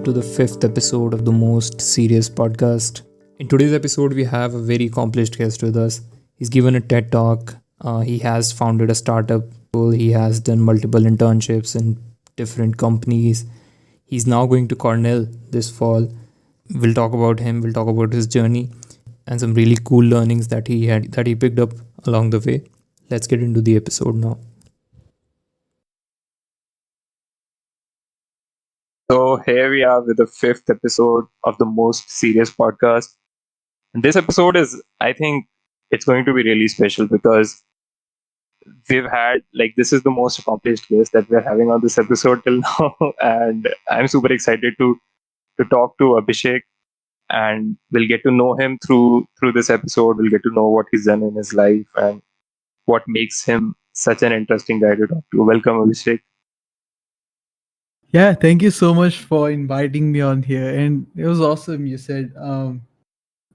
welcome to the fifth episode of the Most Serious Podcast. In today's episode, we have a very accomplished guest with us. He's given a TED talk, he has founded a startup, he has done multiple internships in different companies. He's now going to Cornell this fall. We'll talk about him, we'll talk about his journey and some really cool learnings that he picked up along the way. Let's get into the episode now. So here we are with the fifth episode of the Most Serious Podcast. And this episode is, I think, it's going to be really special because we've had this is the most accomplished guest that we're having on this episode till now, and I'm super excited to talk to Abhishek, and we'll get to know him through this episode. We'll get to know what he's done in his life and what makes him such an interesting guy to talk to. Welcome, Abhishek. Yeah, thank you so much for inviting me on here. And it was awesome. You said,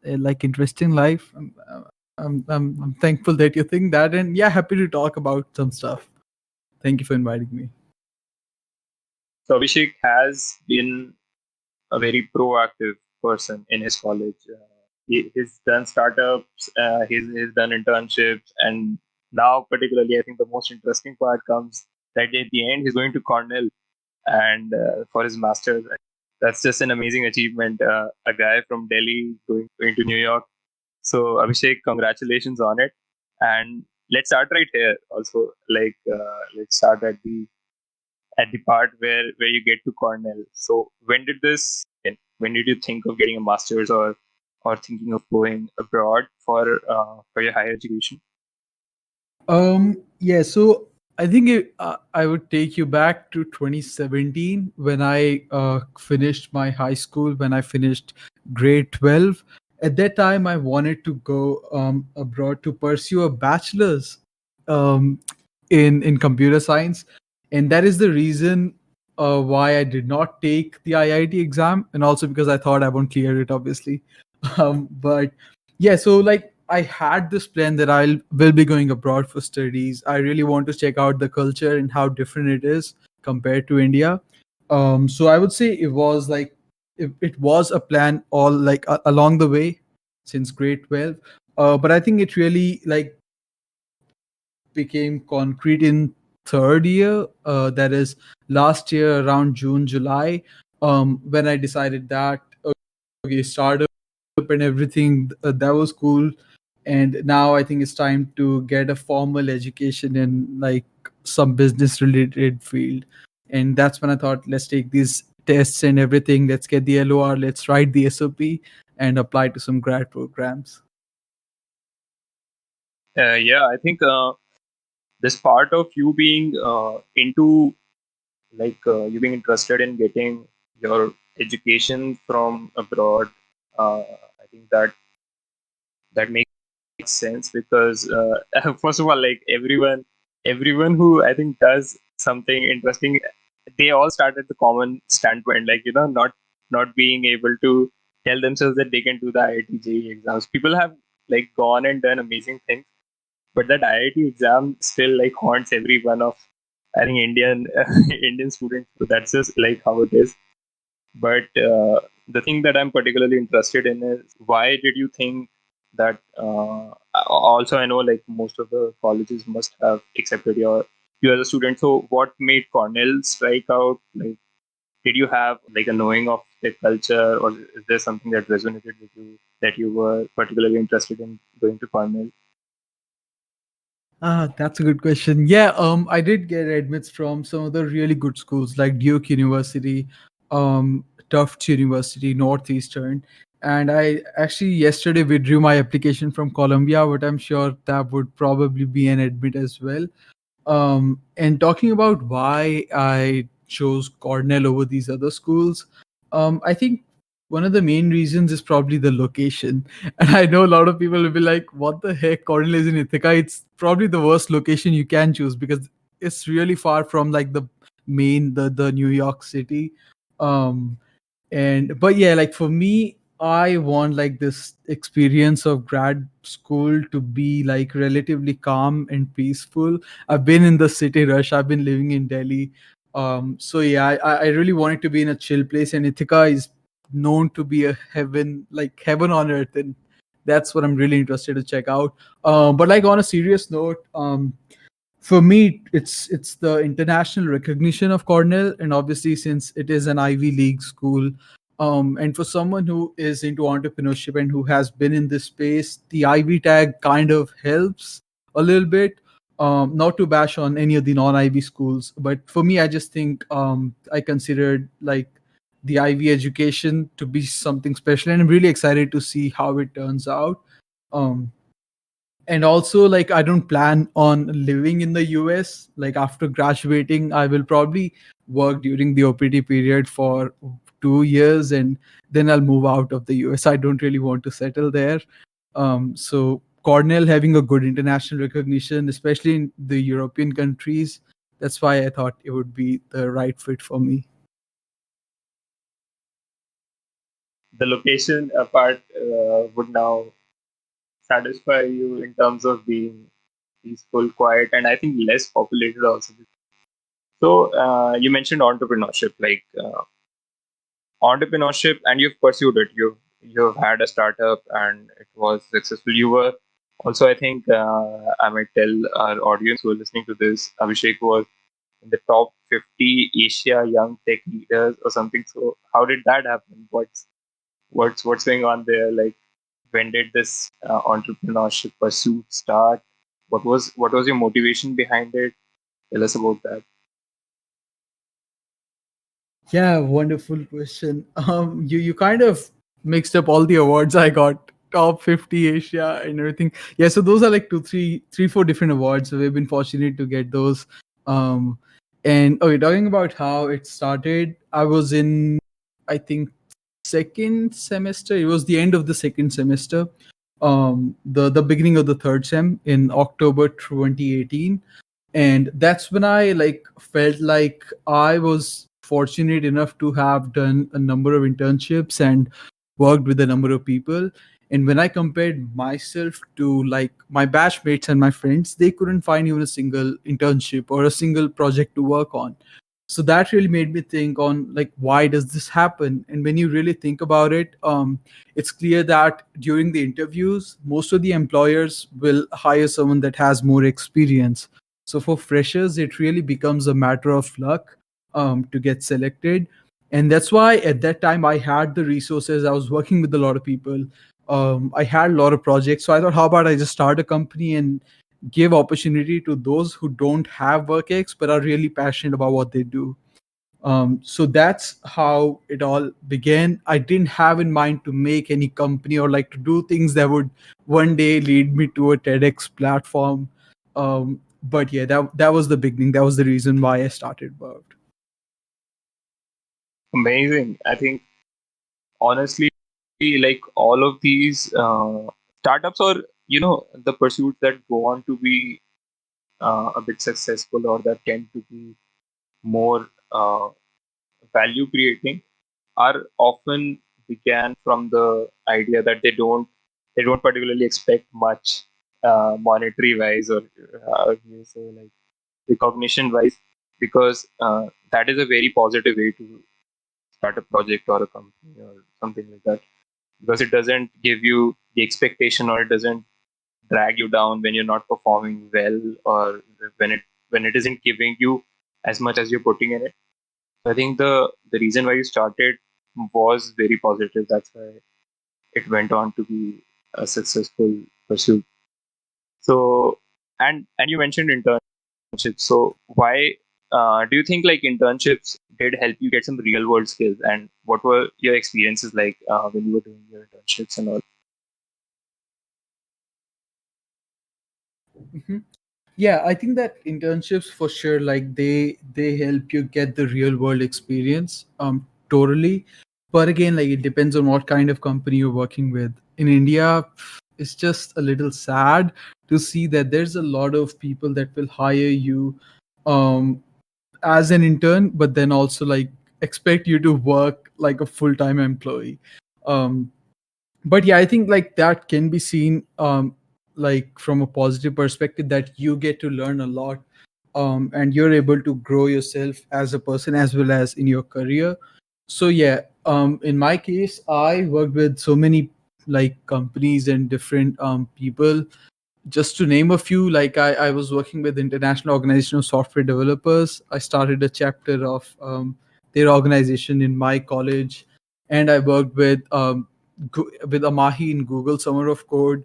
interesting life. I'm thankful that you think that. And yeah, happy to talk about some stuff. Thank you for inviting me. So Abhishek has been a very proactive person in his college. He's done startups, he's done internships, and now particularly, I think the most interesting part comes that at the end he's going to Cornell and for his master's. That's just an amazing achievement. A guy from Delhi going to New York. So Abhishek, congratulations on it. And let's start right here. Also, let's start at the part where you get to Cornell. So when did this? When did you think of getting a master's or thinking of going abroad for your higher education? Yeah, so I think I would take you back to 2017 when I finished my high school, when I finished grade 12. At that time, I wanted to go abroad to pursue a bachelor's um, in computer science, and that is the reason why I did not take the IIT exam, and also because I thought I won't clear it, obviously. But yeah, so I had this plan that I will be going abroad for studies. I really want to check out the culture and how different it is compared to India. So I would say it was a plan all along the way since grade 12. But I think it really became concrete in third year. That is last year around June, July, when I decided that okay, startup and everything that was cool, and now I think it's time to get a formal education in some business related field. And that's when I thought, let's take these tests and everything, let's get the LOR, let's write the SOP and apply to some grad programs. Yeah, I think this part of you being into you being interested in getting your education from abroad. I think that makes sense because first of all, everyone who I think does something interesting, they all start at the common standpoint, not being able to tell themselves that they can do the IIT JEE exams. People have gone and done amazing things, but that IIT exam still haunts every one of I think Indian Indian students. So that's just how it is. But the thing that I'm particularly interested in is why did you think that? Also, I know most of the colleges must have accepted you as a student. So, what made Cornell strike out? Did you have a knowing of the culture, or is there something that resonated with you that you were particularly interested in going to Cornell? That's a good question. Yeah, I did get admits from some of the really good schools like Duke University, Tufts University, Northeastern. And I actually yesterday withdrew my application from Columbia, but I'm sure that would probably be an admit as well. And talking about why I chose Cornell over these other schools, I think one of the main reasons is probably the location. And I know a lot of people will be like, what the heck? Cornell is in Ithaca. It's probably the worst location you can choose because it's really far from the New York City. Um, and but yeah, for me, I want this experience of grad school to be relatively calm and peaceful. I've been in the city rush, I've been living in Delhi, So yeah, I really wanted to be in a chill place, and Ithaca is known to be a heaven, like heaven on earth, and that's what I'm really interested to check out. But like on a serious note, for me, it's the international recognition of Cornell, and obviously since it is an Ivy League school, and for someone who is into entrepreneurship and who has been in this space, the Ivy tag kind of helps a little bit. Not to bash on any of the non-Ivy schools, but for me, I just think I considered like the Ivy education to be something special, and I'm really excited to see how it turns out. Um, and also, like, I don't plan on living in the US. Like after graduating, I will probably work during the OPT period for 2 years, and then I'll move out of the US. I don't really want to settle there. So Cornell having a good international recognition, especially in the European countries, that's why I thought it would be the right fit for me. The location part would now satisfy you in terms of being peaceful, quiet, and I think less populated also. So you mentioned entrepreneurship, entrepreneurship, and you've pursued it. You've had a startup and it was successful. You were also, I think, I might tell our audience who are listening to this, Abhishek was in the top 50 Asia young tech leaders or something. So how did that happen? What's going on there? Like, when did this entrepreneurship pursuit start? What was your motivation behind it? Tell us about that. Yeah, wonderful question. You kind of mixed up all the awards I got, top 50 Asia and everything. Yeah, so those are like three, 4 different awards. So we've been fortunate to get those. Um, and okay, talking about how it started, I was in, I think, second semester. It was the end of the second semester. The beginning of the third sem in October 2018, and that's when I like felt like I was fortunate enough to have done a number of internships and worked with a number of people. And when I compared myself to like my batchmates and my friends, they couldn't find even a single internship or a single project to work on. So that really made me think on like, why does this happen? And when you really think about it, it's clear that during the interviews, most of the employers will hire someone that has more experience. So for freshers, it really becomes a matter of luck to get selected. And that's why at that time I had the resources. I was working with a lot of people. I had a lot of projects. So I thought, how about I just start a company and give opportunity to those who don't have work ex but are really passionate about what they do. So that's how it all began. I didn't have in mind to make any company or like to do things that would one day lead me to a TEDx platform. But yeah, that was the beginning. That was the reason why I started Bird. Amazing. I think honestly, like all of these startups or the pursuits that go on to be a bit successful or that tend to be more value creating are often began from the idea that they don't particularly expect much monetary wise or you say like recognition wise, because that is a very positive way to start a project or a company or something like that, because it doesn't give you the expectation or it doesn't drag you down when you're not performing well or when it isn't giving you as much as you're putting in it. So I think the reason why you started was very positive. That's why it went on to be a successful pursuit. So and you mentioned internships. So why do you think like internships did help you get some real world skills? And what were your experiences like when you were doing your internships and all? Mhm. Yeah, I think that internships for sure, like they help you get the real world experience. Totally. But again, like it depends on what kind of company you're working with. In India, it's just a little sad to see that there's a lot of people that will hire you um as an intern, but then also like expect you to work like a full-time employee. Um but yeah, I think like that can be seen like from a positive perspective, that you get to learn a lot. and you're able to grow yourself as a person as well as in your career. So yeah, in my case, I worked with so many like companies and different people. Just to name a few, like I was working with International Organization of Software Developers. I started a chapter of their organization in my college, and I worked with with Amahi in Google Summer of Code.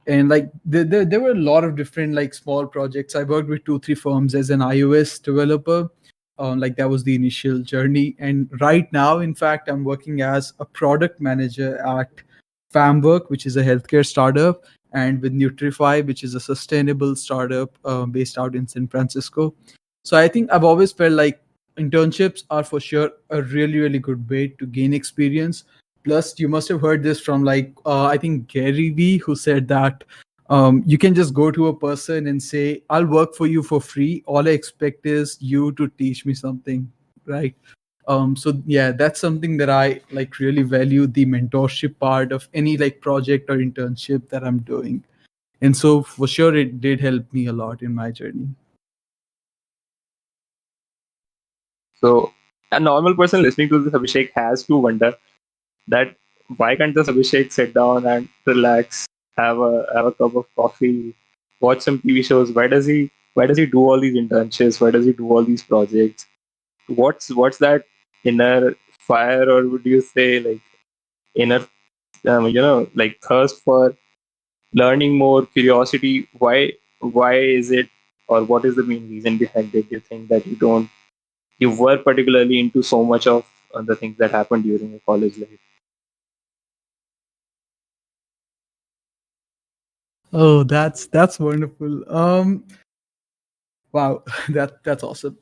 And like there were a lot of different like small projects. I worked with 2 3 firms as an iOS developer. Like that was the initial journey, and right now in fact I'm working as a product manager at Famwork, which is a healthcare startup, and with Nutrify, which is a sustainable startup based out in San Francisco. So I think I've always felt like internships are for sure a really really good way to gain experience. Plus, you must have heard this from like I think Gary Vee, who said that you can just go to a person and say, "I'll work for you for free. All I expect is you to teach me something," right? So yeah, that's something that I like really value, the mentorship part of any like project or internship that I'm doing. And so for sure, it did help me a lot in my journey. So a normal person listening to this, Abhishek, has to wonder that why can't this Abhishek sit down and relax, have a cup of coffee, watch some TV shows? Why does he do all these internships? Why does he do all these projects? What's that inner fire, or would you say like inner like thirst for learning more, curiosity? Why is it, or what is the main reason behind it? You think that you were particularly into so much of the things that happened during your college life? Oh, that's wonderful. Wow, that's awesome.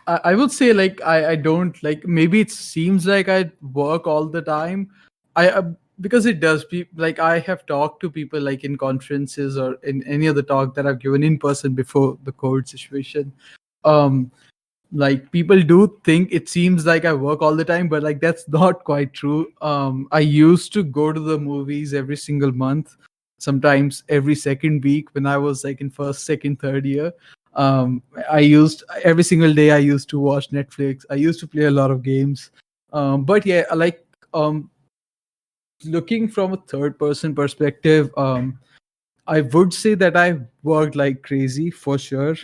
I would say like I don't like, maybe it seems like I work all the time. I Because it does. Like I have talked to people like in conferences or in any other talk that I've given in person before the COVID situation. Um, like people do think it seems like I work all the time, but like that's not quite true. I used to go to the movies every single month, sometimes every second week when I was like in first, second, third year. I used every single day. I used to watch Netflix. I used to play a lot of games. But yeah, like looking from a third person perspective, I would say that I worked like crazy for sure.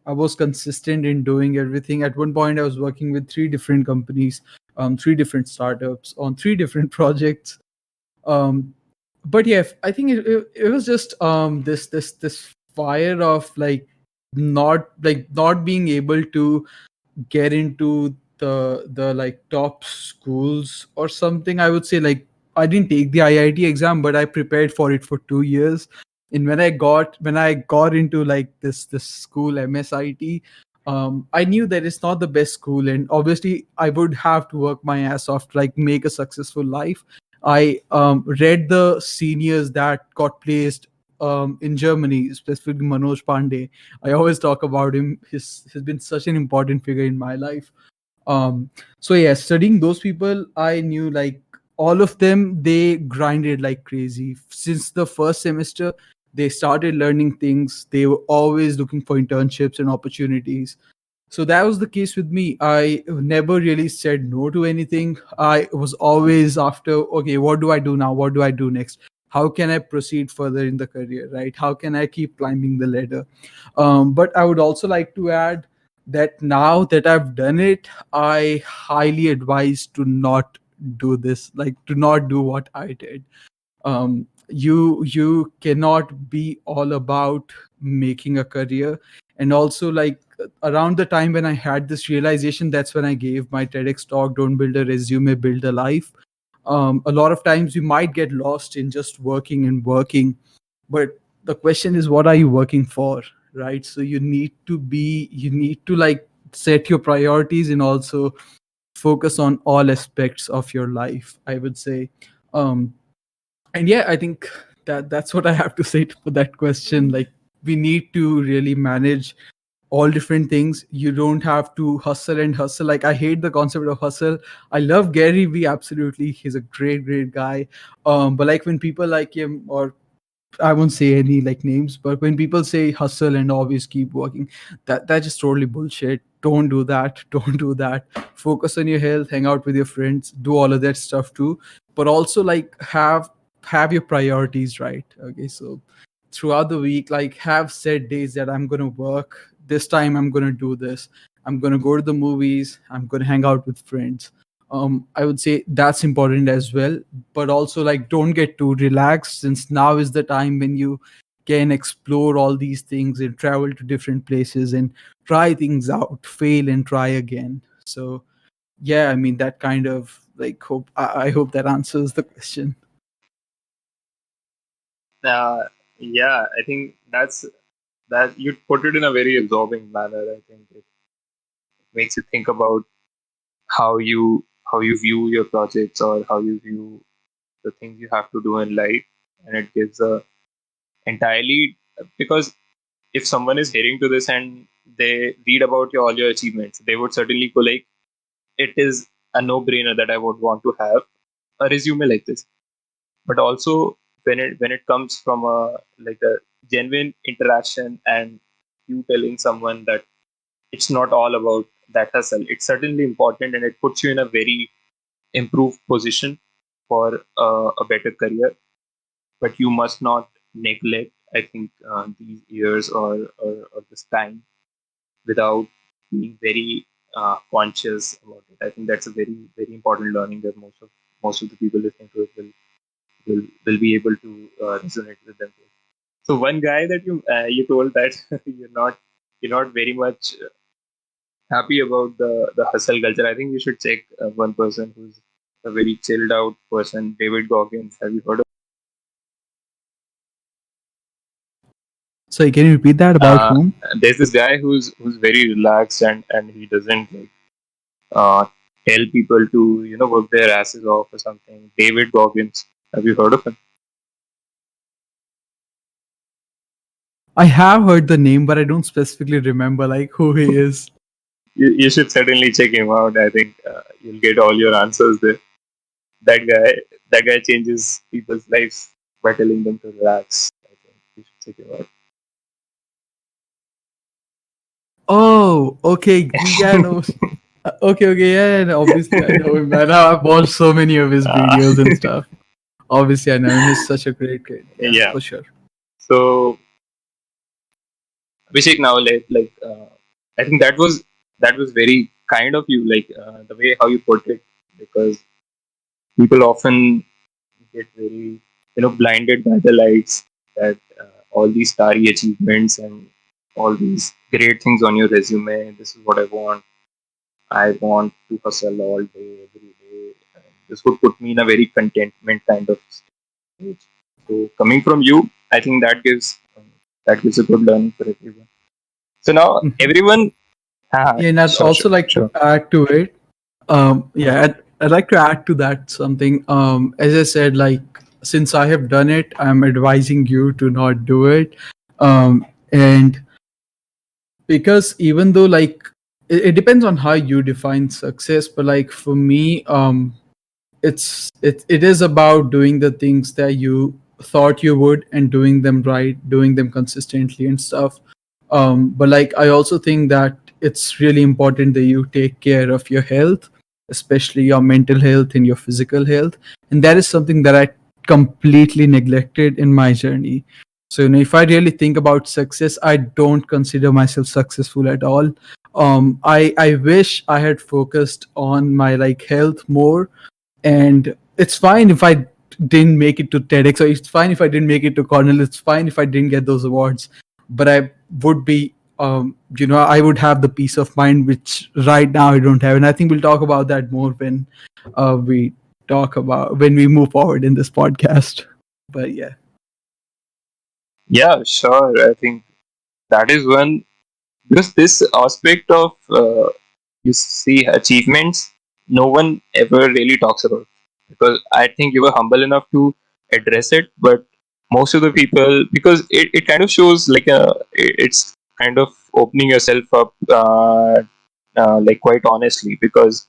I was consistent in doing everything. At one point, I was working with 3 different companies, 3 different startups on 3 different projects. Um, but yeah, I think it was just this fire of like not being able to get into the like top schools or something. I would say like I didn't take the IIT exam, but I prepared for it for 2 years. And when I got into like this school MSIT, I knew that it's not the best school, and obviously I would have to work my ass off to like make a successful life. I read the seniors that got placed in Germany, specifically Manoj Pandey. I always talk about him. He's been such an important figure in my life. Um, so yeah, studying those people, I knew like all of them, they grinded like crazy. Since the first semester, they started learning things. They were always looking for internships and opportunities. So that was the case with me. I never really said no to anything. I was always after, okay, what do I do now? What do I do next? How can I proceed further in the career, right? How can I keep climbing the ladder? But I would also like to add that now that I've done it, I highly advise to not do this, like to not do what I did. You cannot be all about making a career. And also like around the time when I had this realization, that's when I gave my TEDx talk, "Don't build a resume, build a life." A lot of times we might get lost in just working and working, but the question is, what are you working for, right? So you need to like set your priorities and also focus on all aspects of your life, I would say. Um and yeah, I think that's what I have to say for that question. Like we need to really manage all different things. You don't have to hustle and hustle. Like I hate the concept of hustle. I love Gary Vee, absolutely, he's a great guy. But like when people like him or I won't say any like names, but when people say hustle and always keep working, that's just totally bullshit. Don't do that. Don't do that. Focus on your health, hang out with your friends, do all of that stuff too. But also like have your priorities right. Okay. So throughout the week, like have set days that I'm gonna work. This time I'm gonna do this. I'm gonna go to the movies. I'm gonna hang out with friends. I would say that's important as well, but also like don't get too relaxed, since now is the time when you can explore all these things and travel to different places and try things out, fail and try again. So yeah, I mean that kind of like I hope that answers the question. Uh, yeah, I think that you put it in a very absorbing manner. I think it makes you think about how you view your projects or how you view the things you have to do in life, and it gives a entirely, because if someone is hearing to this and they read about all your achievements, they would certainly go like, it is a no-brainer that I would want to have a resume like this. But also when it comes from a like a genuine interaction and you telling someone that it's not all about that hustle, it's certainly important and it puts you in a very improved position for a better career. But you must not neglect, I think, these years or this time without being very conscious about it. I think that's a very very important learning that most of the people listening to it will be able to resonate with them. So one guy that you told that you're not very much happy about the hustle culture. I think you should check one person who's a very chilled out person, David Goggins. Have you heard of? So can you repeat that about Uh, whom? there's this guy who's very relaxed and he doesn't like uh, tell people to work their asses off or something. David Goggins. Have you heard of him? I have heard the name, but I don't specifically remember like who he is. You should certainly check him out. I think you'll get all your answers there. That guy, that guy changes people's lives by telling them to relax. I think you should check him Oh, okay. Yeah, out. no. Okay, okay, yeah, no, obviously I know him, man. I've watched so many of his Uh, videos and stuff. Obviously, I know him. He's such a great kid. Yeah, yeah. for sure. So Abhishek, now I think that was very kind of you, like the way how you put it, because people often get very blinded by the lights that all these starry achievements and all these great things on your resume. This is what I want. I want to hustle all day, every day. And this would put me in a very contentment kind of stage. So coming from you, I think that gives a good learning for everyone. So now Mhm. everyone, Yeah, and I'd sure, also sure, like to sure. add to it. Yeah, I'd like to add to that something. As I said, like since I have done it, I'm advising you to not do it. And because even though like it depends on how you define success, but like for me, it is about doing the things that you thought you would and doing them right, doing them consistently and stuff. But like I also think that it's really important that you take care of your health, especially your mental health and your physical health, and that is something that I completely neglected in my journey. So if I really think about success, I don't consider myself successful at all. I wish I had focused on my like health more, and it's fine if I didn't make it to TEDx, or it's fine if I didn't make it to Cornell. It's fine if I didn't get those awards, but I would be, I would have the peace of mind which right now I don't have, and I think we'll talk about that more we when we move forward in this podcast. But yeah. Yeah, sure. I think that is one, because this aspect of you see achievements, no one ever really talks about, because I think you were humble enough to address it, but most of the people, because it kind of shows like it's kind of opening yourself up like quite honestly, because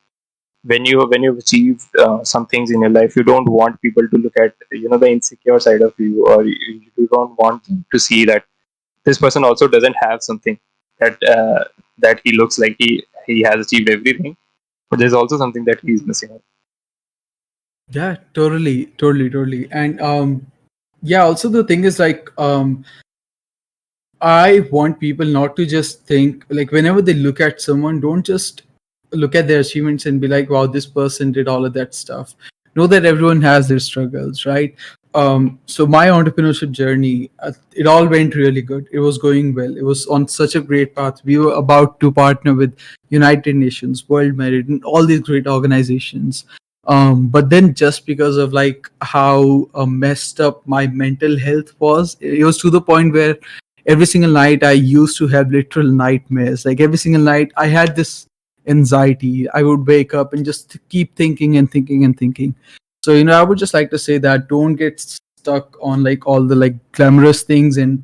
when you've achieved some things in your life, you don't want people to look at the insecure side of you, or you don't want them to see that this person also doesn't have something that he looks like he has achieved everything, but there's also something that he's missing out. Yeah, totally. And yeah, also the thing is like I want people not to just think like whenever they look at someone, don't just look at their achievements and be like, wow, this person did all of that stuff. Know that everyone has their struggles, right? So my entrepreneurship journey, it all went really good. It was going well. It was on such a great path. We were about to partner with United Nations, World Merit, and all these great organizations. But then just because of like how messed up my mental health was, it was to the point where every single night I used to have literal nightmares. Like every single night I had this anxiety. I would wake up and just keep thinking and thinking and thinking. So I would just like to say that don't get stuck on like all the like glamorous things and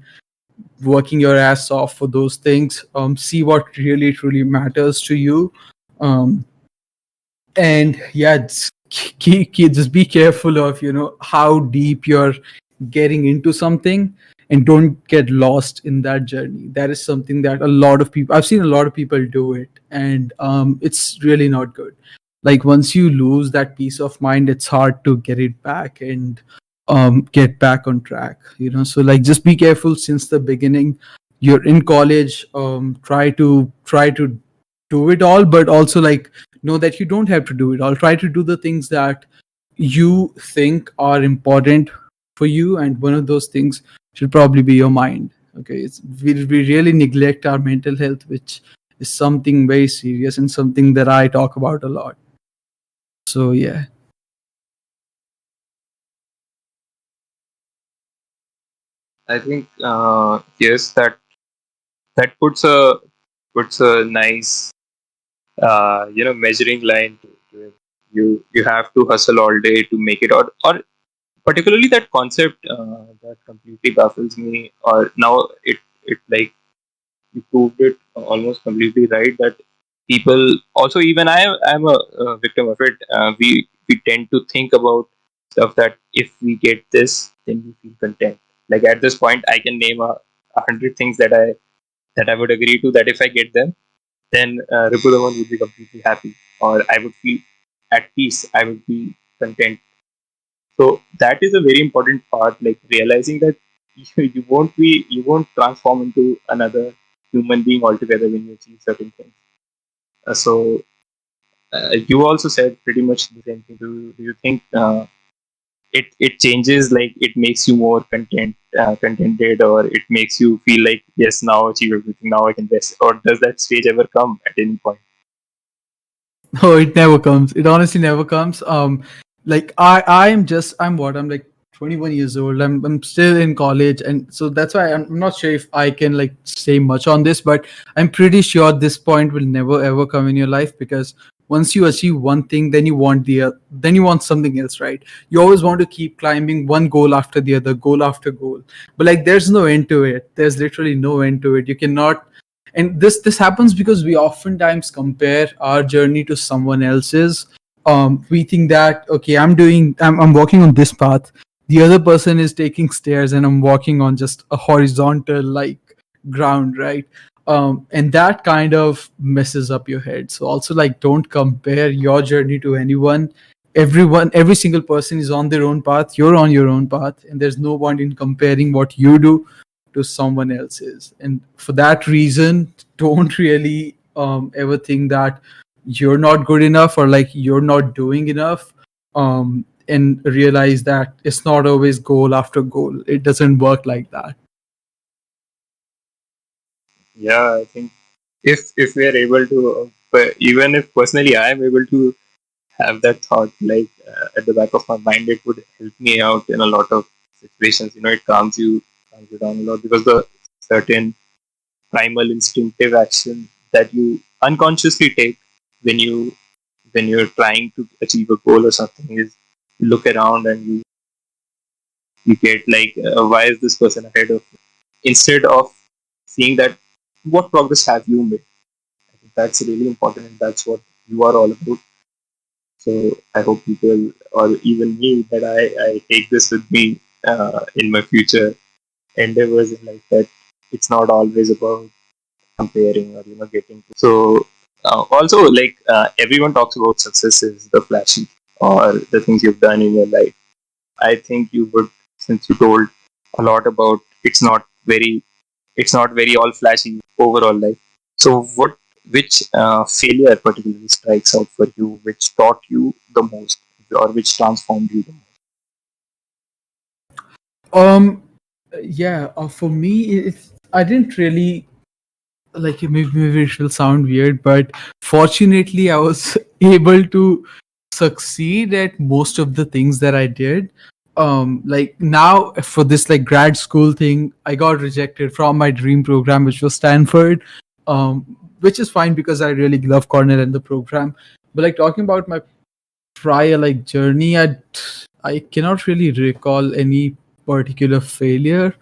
working your ass off for those things. See what really truly matters to you. um and yeah, just be careful of how deep you're getting into something, and don't get lost in that journey. That is something that a lot of people, I've seen a lot of people do it, and it's really not good. Like once you lose that peace of mind, it's hard to get it back and get back on track. So like just be careful since the beginning. You're in college. Try to do it all, but also like know that you don't have to do it all. Try to do the things that you think are important for you, and one of those things should probably be your mind. Okay, we really neglect our mental health, which is something very serious and something that I talk about a lot. So yeah. I think yes, that puts a nice measuring line to it. You have to hustle all day to make it, or particularly that concept that completely baffles me. Or now it like you proved it almost completely right, that people also, even I'm a victim of it. We tend to think about stuff that if we get this, then we feel content. Like at this point I can name 100 things that I would agree to, that if I get them, then Ripudaman would be completely happy, or I would feel at peace, I would be content. So that is a very important part, like realizing that you won't transform into another human being altogether when you achieve certain things. So you also said pretty much the same thing. Do you think it changes, like it makes you more contented, or it makes you feel like, yes, now I achieve everything, now I can rest, or does that stage ever come at any point? No, it never comes. It honestly never comes. Like I'm like 21 years old. I'm still in college, and so that's why I'm not sure if I can like say much on this, but I'm pretty sure this point will never ever come in your life, because once you achieve one thing, then then you want something else, right? You always want to keep climbing one goal after the other, goal after goal, but like there's no end to it. There's literally no end to it. You cannot. And this happens because we oftentimes compare our journey to someone else's. We think that okay, I'm walking on this path, the other person is taking stairs, and I'm walking on just a horizontal like ground, right? And that kind of messes up your head. So also like don't compare your journey to anyone. Every single person is on their own path. You're on your own path, and there's no point in comparing what you do to someone else's. And for that reason, don't really ever think that you're not good enough, or like you're not doing enough. And realize that it's not always goal after goal. It doesn't work like that. Yeah, I think if we are able to, but even if personally I am able to have that thought, like at the back of my mind, it would help me out in a lot of situations. It calms you down a lot, because the certain primal instinctive action that you unconsciously take when you're trying to achieve a goal or something is, you look around and you get like, why is this person ahead of me, instead of seeing that what progress have you made. I think that's really important, and that's what you are all about. So I hope people, or even me, that I take this with me in my future endeavors in life, that it's not always about comparing or getting to. So also, like, everyone talks about successes, the flashy or the things you've done in your life. I think you would, since you told a lot about it's not very all flashy overall life. So which failure particularly strikes out for you, which taught you the most, or which transformed you the most? Um, yeah, for me, I didn't really like it. Maybe it will sound weird, but fortunately, I was able to succeed at most of the things that I did. Like now for this like grad school thing, I got rejected from my dream program, which was Stanford. Which is fine because I really love Cornell and the program. But like talking about my prior like journey, I cannot really recall any particular failure.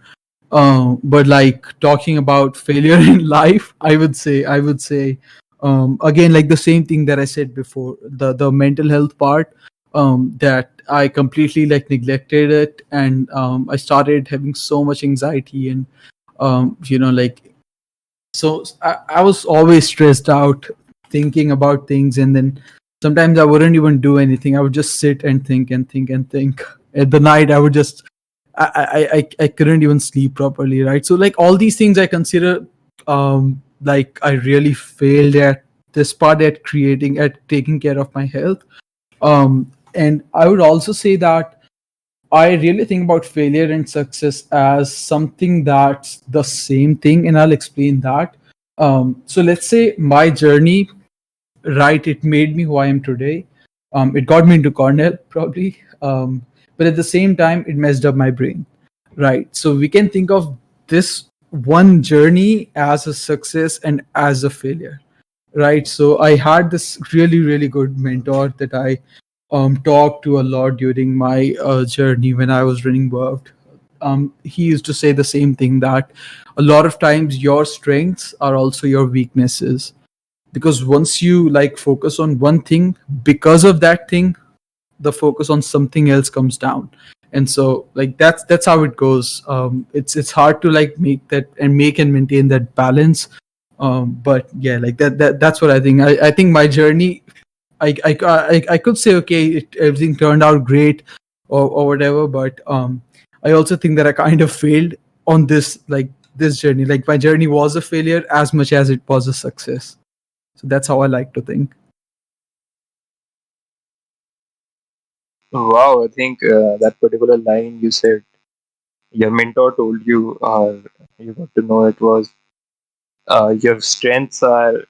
But like talking about failure in life, I would say again like the same thing that I said before, the mental health part, that I completely like neglected it, and I started having so much anxiety, and like I was always stressed out thinking about things, and then sometimes I wouldn't even do anything. I would just sit and think and think and think. At the night, I would just I couldn't even sleep properly, right? So like all these things I consider like I really failed at this part, at taking care of my health. And I would also say that I really think about failure and success as something that's the same thing, and I'll explain that. So let's say my journey, right? It made me who I am today. It got me into Cornell, probably. But at the same time, it messed up my brain, right? So we can think of this one journey as a success and as a failure, right? So I had this really, really good mentor that I talked to a lot during my journey when I was running Worked. He used to say the same thing, that a lot of times your strengths are also your weaknesses, because once you like focus on one thing, because of that thing, the focus on something else comes down. And so like that's how it goes. It's hard to like make and maintain that balance. But yeah, like that's what I think. I think my journey, I could say okay, everything turned out great, or whatever, but I also think that I kind of failed on this journey. Like my journey was a failure as much as it was a success. So that's how I like to think. Wow, I think that particular line you said, your mentor told you, or you got to know, it was your strengths are,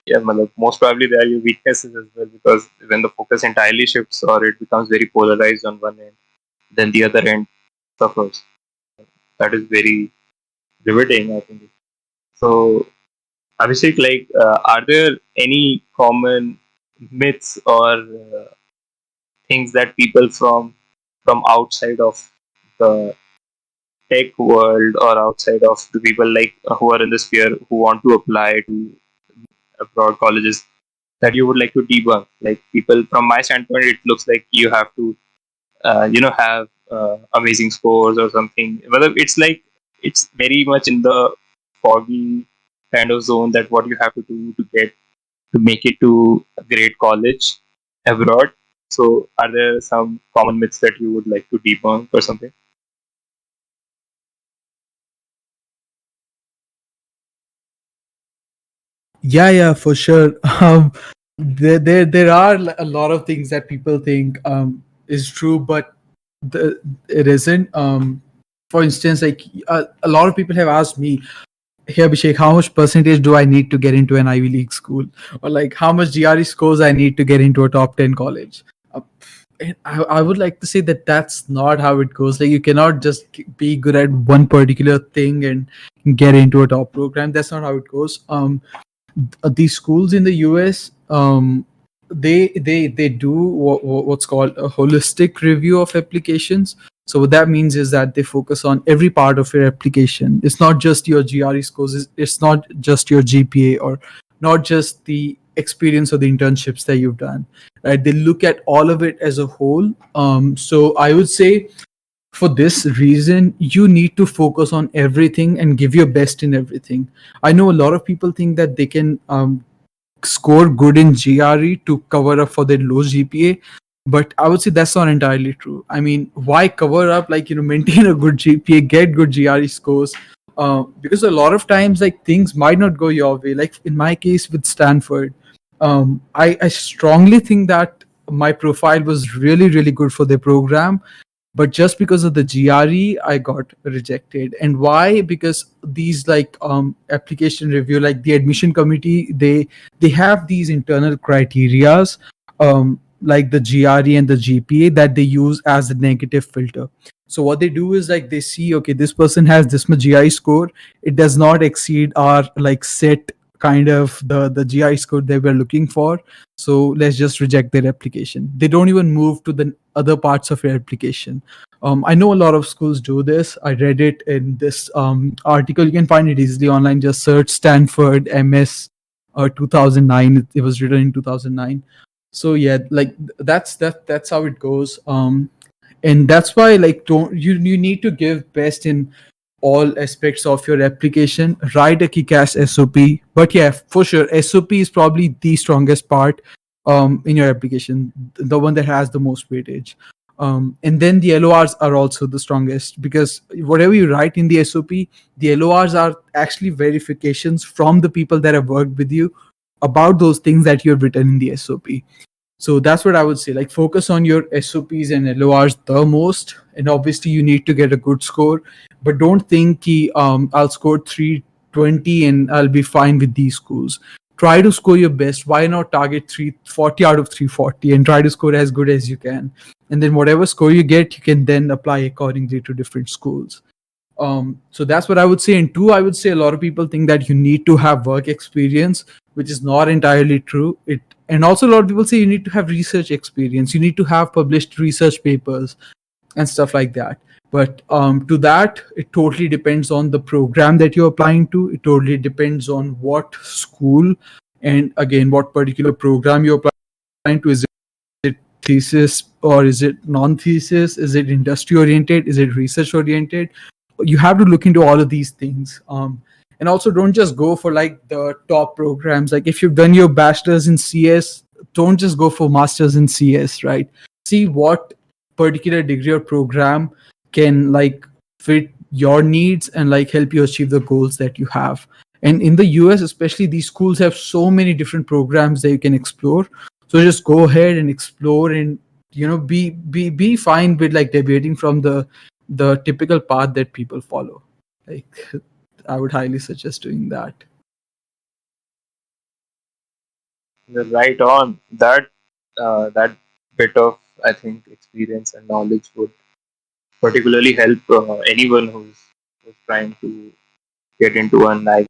yeah, most probably they are your weaknesses as well, because when the focus entirely shifts or it becomes very polarized on one end, then the other end suffers. That is very riveting, I think. So, Abhishek, like, are there any common myths or things that people from outside of the tech world, or outside of the people like who are in the sphere who want to apply to abroad colleges, that you would like to debunk? Like, people, from my standpoint, it looks like you have to have amazing scores or something. Whether it's like, it's very much in the foggy kind of zone, that what you have to do to make it to a great college abroad. So are there some common myths that you would like to debunk or something? Yeah, for sure. There are a lot of things that people think is true, but it isn't. For instance, like a lot of people have asked me, "Hey Abhishek, how much percentage do I need to get into an Ivy League school, or like how much GRE scores I need to get into a top 10 college?" Uh, and I would like to say that that's not how it goes. Like you cannot just be good at one particular thing and get into a top program. That's not how it goes. These schools in the US, they do what's called a holistic review of applications. So what that means is that they focus on every part of your application. It's not just your GRE scores. It's not just your GPA, or not just the experience or the internships that you've done, right? They look at all of it as a whole. So I would say for this reason, you need to focus on everything and give your best in everything. I know a lot of people think that they can score good in GRE to cover up for their low GPA, but I would say that's not entirely true. I mean, why cover up? Like, maintain a good GPA, get good GRE scores, because a lot of times, like, things might not go your way. Like in my case with Stanford, I strongly think that my profile was really really good for the program, but just because of the GRE, I got rejected. And why? Because these like application review, like the admission committee, they have these internal criterias, like the GRE and the GPA, that they use as a negative filter. So what they do is like they see, okay, this person has this much GRE score, it does not exceed our like set kind of the GRE score they were looking for, so let's just reject their application. They don't even move to the other parts of your application. I know a lot of schools do this. I read it in this article. You can find it easily online. Just search Stanford MS 2009. It was written in 2009. So yeah, like that's how it goes. And that's why, like, don't you need to give best in all aspects of your application. Write a kick-ass SOP. But yeah, for sure, SOP is probably the strongest part in your application, the one that has the most weightage. And then the LORs are also the strongest, because whatever you write in the SOP, the LORs are actually verifications from the people that have worked with you about those things that you have written in the SOP. So that's what I would say. Like, focus on your SOPs and LORs the most, and obviously you need to get a good score. But don't think I'll score 320 and I'll be fine with these schools. Try to score your best. Why not target 340 out of 340 and try to score as good as you can? And then whatever score you get, you can then apply accordingly to different schools. So that's what I would say. And two, I would say a lot of people think that you need to have work experience, which is not entirely true. And also a lot of people say you need to have research experience. You need to have published research papers and stuff like that. But to that, it totally depends on the program that you're applying to. It totally depends on what school and again what particular program you're applying to. Is it thesis or is it non-thesis? Is it industry oriented? Is it research oriented? You have to look into all of these things. And also don't just go for like the top programs. Like if you've done your bachelor's in CS, don't just go for master's in CS, right? See what particular degree or program can like fit your needs and like help you achieve the goals that you have. And in the US especially, these schools have so many different programs that you can explore. So just go ahead and explore, and be fine with like deviating from the typical path that people follow. Like, I would highly suggest doing that. Right on. That bit of, I think, experience and knowledge would particularly help anyone who's trying to get into an Ivy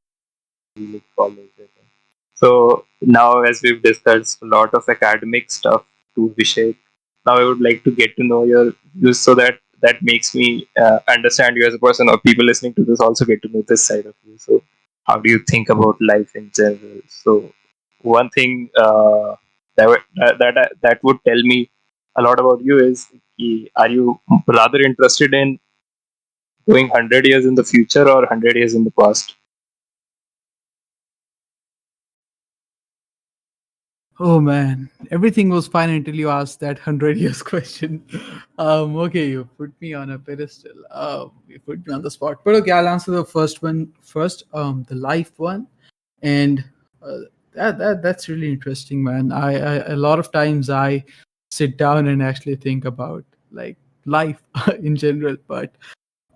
League college, I think. So now, as we've discussed a lot of academic stuff to Vishek, now I would like to get to know your views, so that makes me understand you as a person, or people listening to this also get to know this side of you. So how do you think about life in general? So one thing that would tell me a lot about you is, are you rather interested in going 100 years in the future or 100 years in the past? Oh man, everything was fine until you asked that 100 years question. Okay, you put me on a pedestal. You put me on the spot. But okay, I'll answer the first one first. The life one, and that's really interesting, man. I a lot of times I sit down and actually think about like life in general. But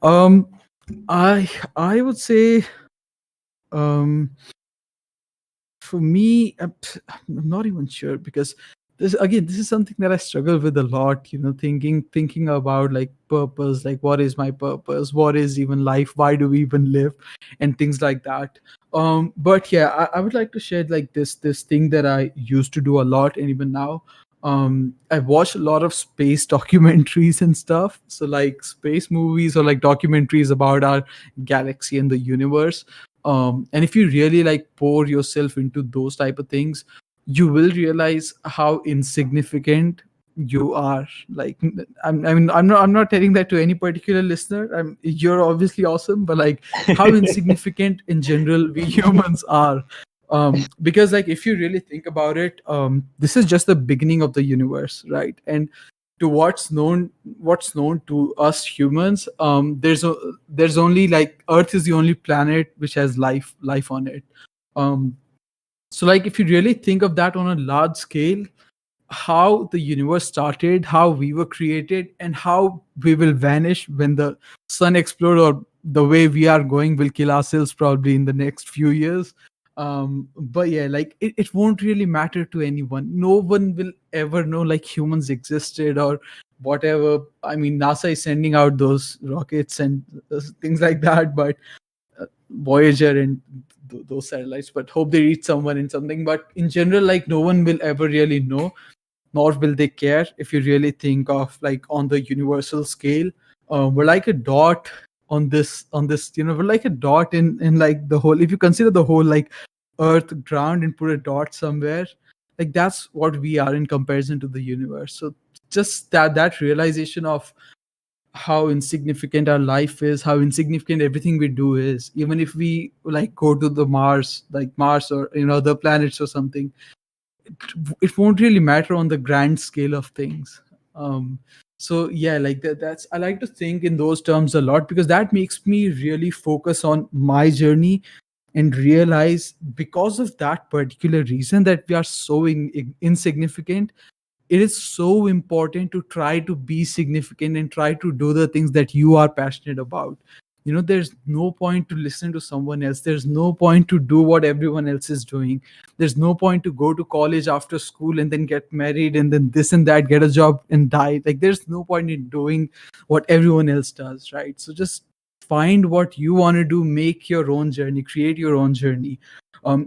um, I would say for me, I'm not even sure, because this is something that I struggle with a lot. Thinking about like purpose, like what is my purpose, what is even life, why do we even live, and things like that. But yeah, I would like to share like this thing that I used to do a lot, and even now. I watch a lot of space documentaries and stuff. So like space movies or like documentaries about our galaxy and the universe. And if you really like pour yourself into those type of things, you will realize how insignificant you are. Like, I'm not telling that to any particular listener. You're obviously awesome, but like how insignificant in general we humans are. Because like if you really think about it, this is just the beginning of the universe, right? And to what's known to us humans, there's only like Earth is the only planet which has life on it. um so like if you really think of that on a large scale, how the universe started, how we were created, and how we will vanish when the sun explodes, or the way we are going will kill ourselves probably in the next few years. But yeah, like it won't really matter to anyone. No one will ever know like humans existed or whatever. I mean, NASA is sending out those rockets and things like that, but Voyager and those satellites, but hope they reach someone in something. But in general, like no one will ever really know, nor will they care. If you really think of like on the universal scale, we're like a dot on this, we're like a dot in like the whole. If you consider the whole like Earth ground and put a dot somewhere, like that's what we are in comparison to the universe. So just that realization of how insignificant our life is, how insignificant everything we do is, even if we like go to the Mars, like Mars or other planets or something, it won't really matter on the grand scale of things. So yeah, like that's I like to think in those terms a lot, because that makes me really focus on my journey and realize, because of that particular reason that we are so insignificant, it is so important to try to be significant and try to do the things that you are passionate about. There's no point to listen to someone else. There's no point to do what everyone else is doing. There's no point to go to college after school and then get married and then this and that, get a job and die. Like there's no point in doing what everyone else does, right? So just find what you want to do, make your own journey, create your own journey.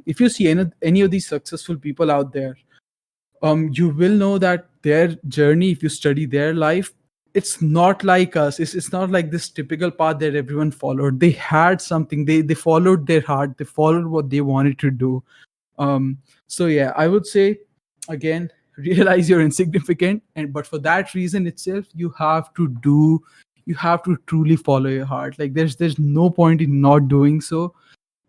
If you see any of these successful people out there, you will know that their journey, if you study their life, it's not like us. It's not like this typical path that everyone followed. They had something. They followed their heart. They followed what they wanted to do. So yeah, I would say again, realize you're insignificant, and but for that reason itself, you have to truly follow your heart. Like there's no point in not doing so.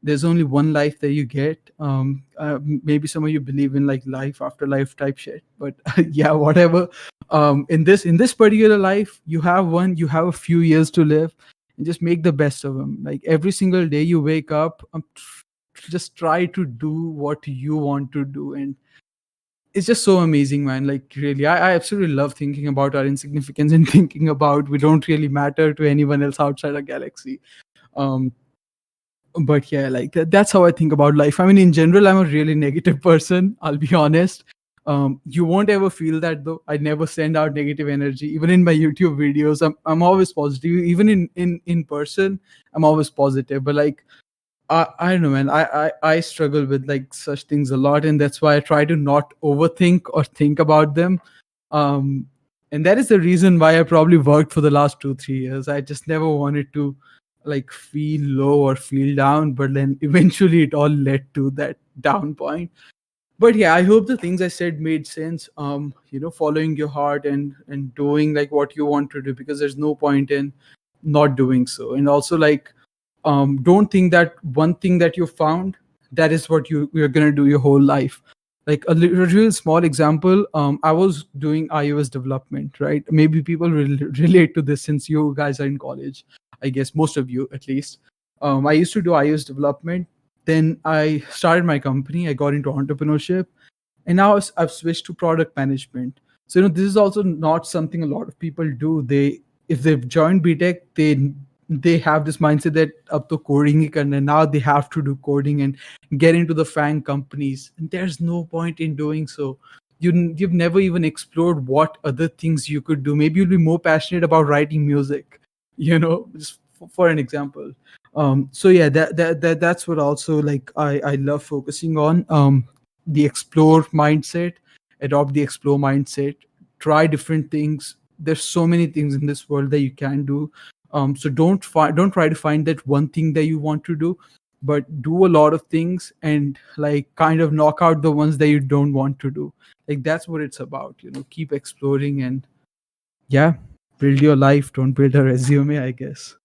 There's only one life that you get. Maybe some of you believe in like life after life type shit, but yeah, whatever. In this particular life, you have one. You have a few years to live, and just make the best of them. Like every single day you wake up, just try to do what you want to do, and it's just so amazing, man. Like really, I absolutely love thinking about our insignificance and thinking about we don't really matter to anyone else outside our galaxy. um but yeah, like that's how I think about life. I mean, in general, I'm a really negative person, I'll be honest. You won't ever feel that though. I never send out negative energy. Even in my YouTube videos, I'm always positive. Even in person, I'm always positive. But like I don't know, man. I struggle with like such things a lot, and that's why I try to not overthink or think about them. Um, and that is the reason why I probably worked for the last 2-3 years. I just never wanted to like feel low or feel down, but then eventually it all led to that down point. But yeah, I hope the things I said made sense. Following your heart and doing like what you want to do, because there's no point in not doing so. And also like don't think that one thing that you found, that is what you're gonna do your whole life. Like a real small example, I was doing iOS development, right? Maybe people will relate to this since you guys are in college. I guess most of you at least. I used to do iOS development. Then I started my company. I got into entrepreneurship, and now I've switched to product management. So this is also not something a lot of people do. If they've joined BTech, they have this mindset that up to coding hi karna hai. Now they have to do coding and get into the FANG companies, and there's no point in doing so. You've never even explored what other things you could do. Maybe you'll be more passionate about writing music, just for an example. So yeah, that's what also like I love focusing on. The explore mindset, adopt the explore mindset, try different things. There's so many things in this world that you can do. So don't try to find that one thing that you want to do. but do a lot of things and like kind of knock out the ones that you don't want to do. Like that's what it's about, keep exploring and yeah, build your life, don't build a resume, I guess.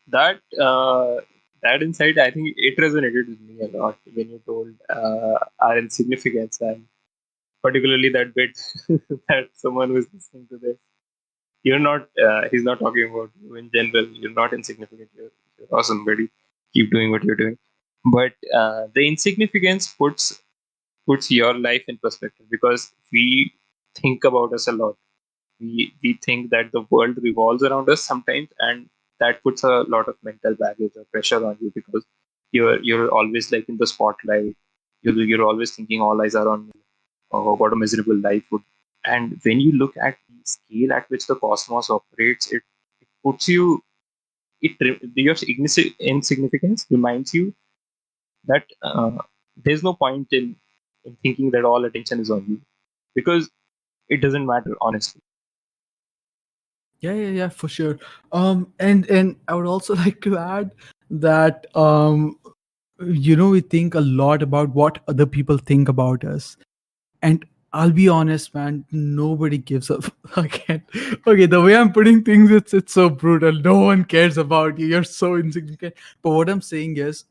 That that insight, I think it resonated with me a lot when you told our insignificance, and particularly that bit that someone who's listening to this, you're not. He's not talking about you in general. You're not insignificant. You're awesome, buddy. Keep doing what you're doing. But the insignificance puts your life in perspective, because we think about us a lot. We think that the world revolves around us sometimes, and that puts a lot of mental baggage or pressure on you, because you're always like in the spotlight. You're always thinking all eyes are on me. Oh, what a miserable life would. And when you look at the scale at which the cosmos operates, it puts you your insignificance reminds you that there's no point in thinking that all attention is on you, because it doesn't matter, honestly. Yeah, for sure. And I would also like to add that we think a lot about what other people think about us. And I'll be honest, man, nobody gives up. Again, okay, the way I'm putting things, it's so brutal. No one cares about you. You're so insignificant. But what I'm saying is,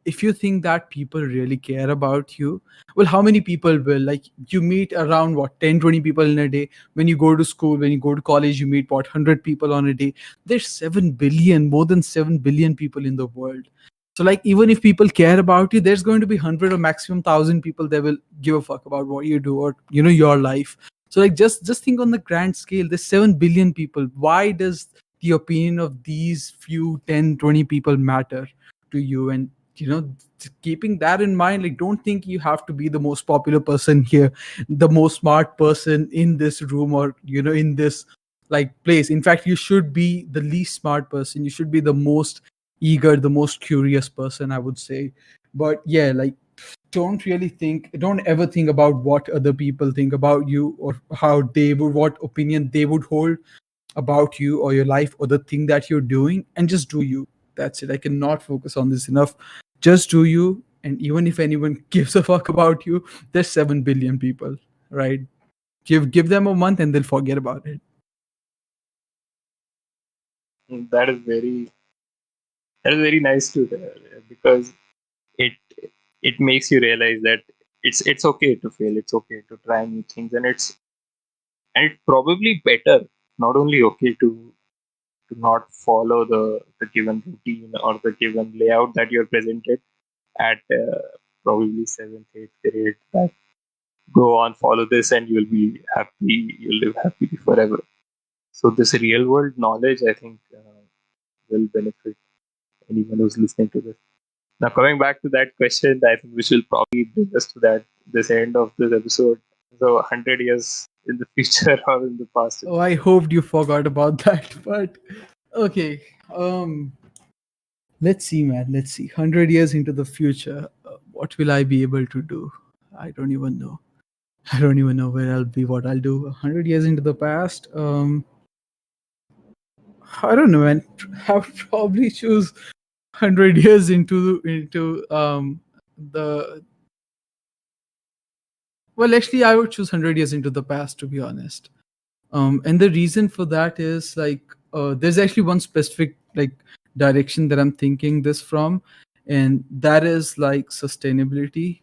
if you think that people really care about you, well, how many people will? Like, you meet around what, 10, 20 people in a day. When you go to school, when you go to college, you meet what, 100 people on a day. There's 7 billion, more than 7 billion people in the world. So like even if people care about you, there's going to be 100 or maximum 1,000 people that will give a fuck about what you do or your life. So like just think on the grand scale. There's 7 billion people. Why does the opinion of these few 10, 20 people matter to you? And keeping that in mind, like don't think you have to be the most popular person here, the most smart person in this room, or in this like place. In fact, you should be the least smart person. You should be the most eager, the most curious person, I would say. But yeah, like don't ever think about what other people think about you, or how they would, what opinion they would hold about you or your life or the thing that you're doing, and just do you. That's it. I cannot focus on this enough. Just do you. And even if anyone gives a fuck about you, there's 7 billion people, right? Give them a month and they'll forget about it. That is very nice to hear, because it it makes you realize that it's okay to fail, it's okay to try new things, and it's probably better, not only okay to not follow the given routine or the given layout that you're presented at probably seventh, eighth grade. That go on, follow this, and you'll be happy. You'll live happily forever. So this real world knowledge, I think, will benefit anyone who's listening to this. Now, coming back to that question, I think which will probably bring us to this end of this episode. So, 100 years in the future or in the past. Oh, I hoped you forgot about that. But okay. Let's see, man. Let's see. 100 years into the future, what will I be able to do? I don't even know. I don't even know where I'll be, what I'll do. 100 years into the past, I don't know, man. I would probably choose 100 years into the well, actually, I would choose 100 years into the past, to be honest. And the reason for that is like there's actually one specific like direction that I'm thinking this from, and that is like sustainability.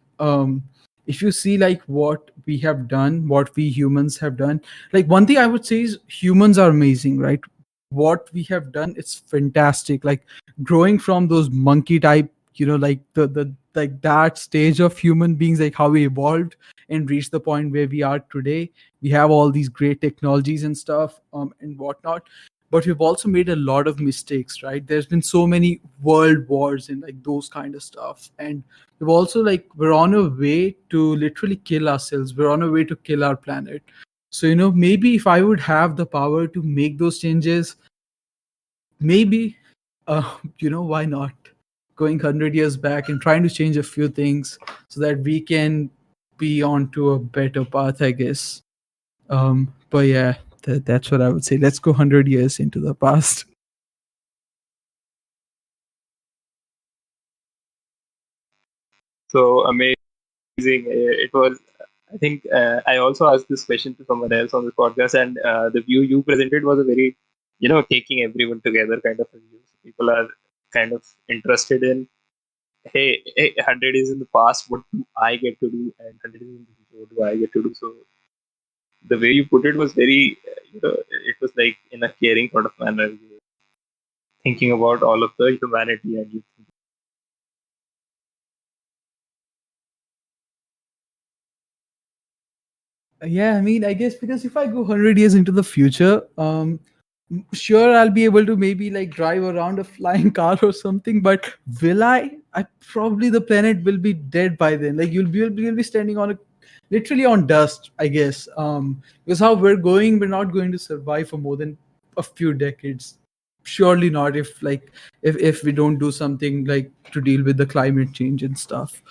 If you see like what we have done, what we humans have done, like one thing I would say is humans are amazing, right? What we have done, it's fantastic. Like growing from those monkey type, like the like that stage of human beings, like how we evolved and reached the point where we are today. We have all these great technologies and stuff, and whatnot, but we've also made a lot of mistakes, right? There's been so many world wars and like those kind of stuff, and we've also like we're on a way to literally kill ourselves. We're on a way to kill our planet. So maybe if I would have the power to make those changes, maybe why not going 100 years back and trying to change a few things so that we can be onto a better path, I guess. But yeah, that's what I would say. Let's go 100 years into the past. So amazing. It was. I think I also asked this question to someone else on this podcast, and the view you presented was a very, taking everyone together kind of a view. So people are kind of interested in, hey, 100 is in the past, what do I get to do, and 100 is in the future, what do I get to do? So the way you put it was very, it was like in a caring sort of manner, thinking about all of the humanity and you. Yeah, I mean, I guess because if I go 100 years into the future, sure, I'll be able to maybe like drive around a flying car or something, but will I probably the planet will be dead by then. Like you'll be standing on a literally on dust, I guess. Because how we're going, we're not going to survive for more than a few decades. Surely not if we don't do something like to deal with the climate change and stuff.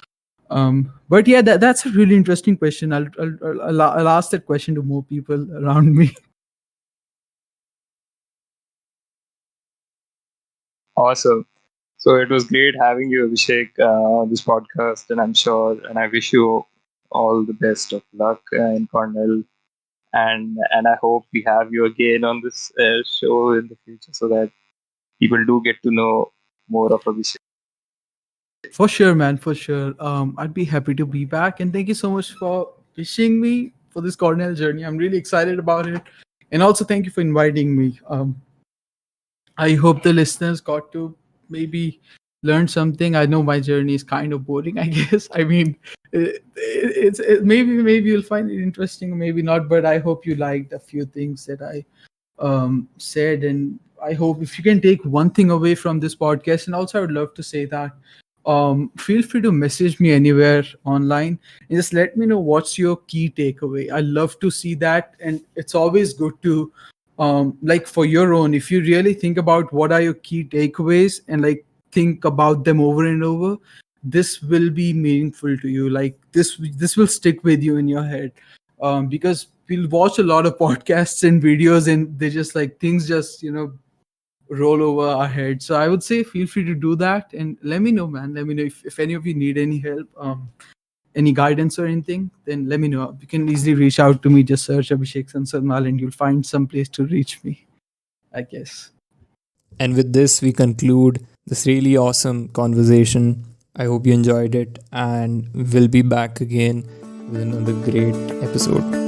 But yeah, that's a really interesting question. I'll ask that question to more people around me. Awesome. So it was great having you, Abhishek, on this podcast, and I'm sure, and I wish you all the best of luck in Cornell, and I hope we have you again on this show in the future, so that people do get to know more of Abhishek. For sure, man. For sure. I'd be happy to be back, and thank you so much for wishing me for this Cornell journey. I'm really excited about it, and also thank you for inviting me. I hope the listeners got to maybe learn something. I know my journey is kind of boring, I guess. I mean, maybe you'll find it interesting, maybe not. But I hope you liked a few things that I said, and I hope if you can take one thing away from this podcast. And also, I would love to say that feel free to message me anywhere online and just let me know what's your key takeaway. I love to see that, and it's always good to like for your own, if you really think about what are your key takeaways and like think about them over and over, this will be meaningful to you. Like this will stick with you in your head, because we'll watch a lot of podcasts and videos and they just like things just roll over our head. So I would say feel free to do that and let me know, man. Let me know if any of you need any help, any guidance or anything, then let me know. You can easily reach out to me. Just search Abhishek Sanasanwal and you'll find some place to reach me, I guess. And with this, we conclude this really awesome conversation. I hope you enjoyed it, and we'll be back again with another great episode.